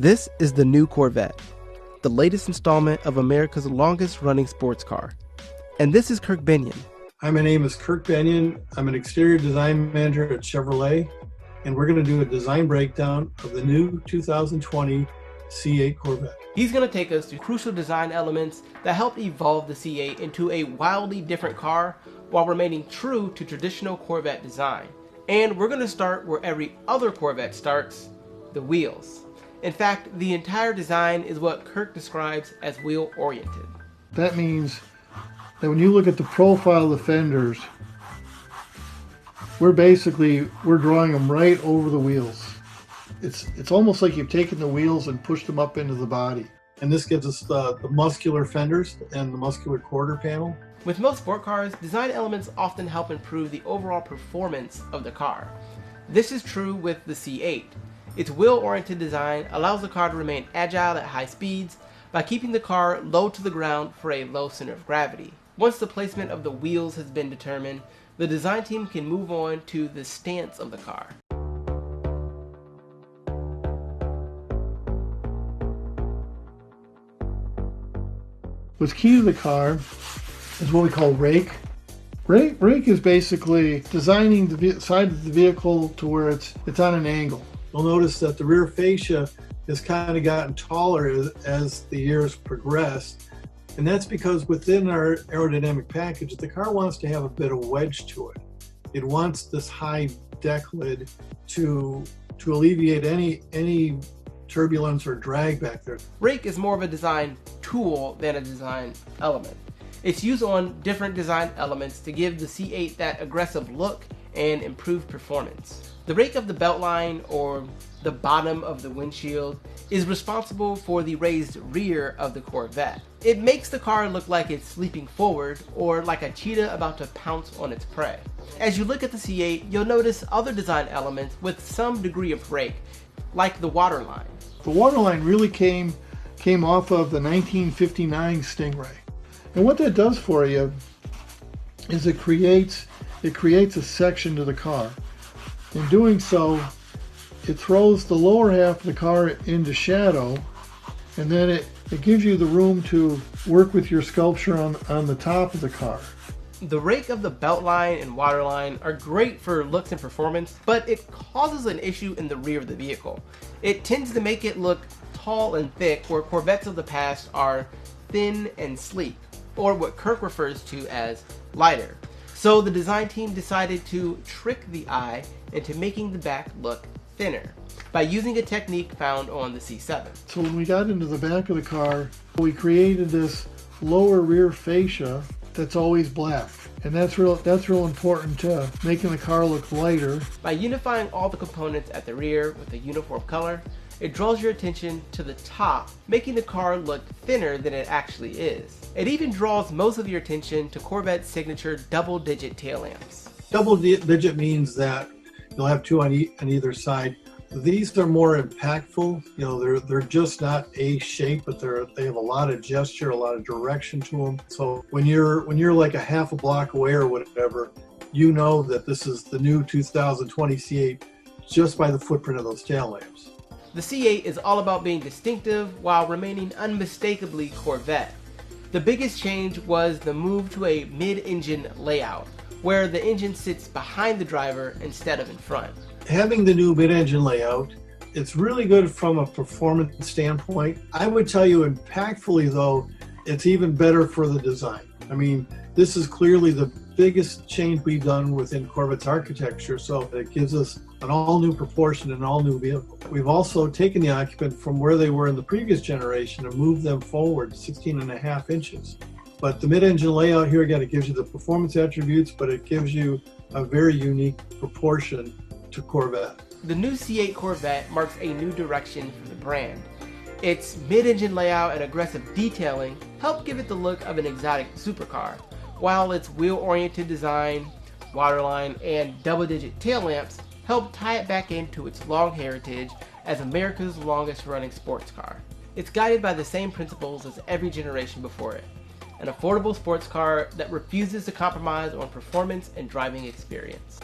This is the new Corvette, the latest installment of America's longest running sports car. And this is Kirk Benyon. Hi, my name is Kirk Benyon. I'm an exterior design manager at Chevrolet, and we're going to do a design breakdown of the new 2020 C8 Corvette. He's going to take us through crucial design elements that help evolve the C8 into a wildly different car while remaining true to traditional Corvette design. And we're going to start where every other Corvette starts, the wheels. In fact, the entire design is what Kirk describes as wheel-oriented. That means that when you look at the profile of the fenders, we're drawing them right over the wheels. It's almost like you've taken the wheels and pushed them up into the body. And this gives us the muscular fenders and the muscular quarter panel. With most sport cars, design elements often help improve the overall performance of the car. This is true with the C8. Its wheel-oriented design allows the car to remain agile at high speeds by keeping the car low to the ground for a low center of gravity. Once the placement of the wheels has been determined, the design team can move on to the stance of the car. What's key to the car is what we call rake. Rake is basically designing the side of the vehicle to where it's on an angle. You'll notice that the rear fascia has kind of gotten taller as the years progressed. And that's because within our aerodynamic package, the car wants to have a bit of wedge to it. It wants this high deck lid to alleviate any turbulence or drag back there. Rake is more of a design tool than a design element. It's used on different design elements to give the C8 that aggressive look and improved performance. The rake of the beltline, or the bottom of the windshield, is responsible for the raised rear of the Corvette. It makes the car look like it's sleeping forward, or like a cheetah about to pounce on its prey. As you look at the C8, you'll notice other design elements with some degree of rake, like the waterline. The waterline really came off of the 1959 Stingray. And what that does for you is it creates a section to the car. In doing so, it throws the lower half of the car into shadow, and then it gives you the room to work with your sculpture on the top of the car. The rake of the beltline and waterline are great for looks and performance, but it causes an issue in the rear of the vehicle. It tends to make it look tall and thick, where Corvettes of the past are thin and sleek, or what Kirk refers to as lighter. So the design team decided to trick the eye into making the back look thinner by using a technique found on the C7. So when we got into the back of the car, we created this lower rear fascia that's always black. And that's real important to making the car look lighter. By unifying all the components at the rear with a uniform color, it draws your attention to the top, making the car look thinner than it actually is. It even draws most of your attention to Corvette's signature double-digit tail lamps. Double-digit means that you'll have two on either side. These are more impactful. You know, they're just not a shape, but they have a lot of gesture, a lot of direction to them. So when you're like a half a block away or whatever, you know that this is the new 2020 C8 just by the footprint of those tail lamps. The C8 is all about being distinctive while remaining unmistakably Corvette. The biggest change was the move to a mid-engine layout, where the engine sits behind the driver instead of in front. Having the new mid-engine layout, it's really good from a performance standpoint. I would tell you impactfully though, it's even better for the design. I mean, this is clearly the biggest change we've done within Corvette's architecture, so it gives us an all-new proportion and an all-new vehicle. We've also taken the occupant from where they were in the previous generation and moved them forward 16.5 inches. But the mid-engine layout here, again, it gives you the performance attributes, but it gives you a very unique proportion to Corvette. The new C8 Corvette marks a new direction for the brand. Its mid-engine layout and aggressive detailing help give it the look of an exotic supercar, while its wheel-oriented design, waterline, and double-digit tail lamps help tie it back into its long heritage as America's longest-running sports car. It's guided by the same principles as every generation before it, an affordable sports car that refuses to compromise on performance and driving experience.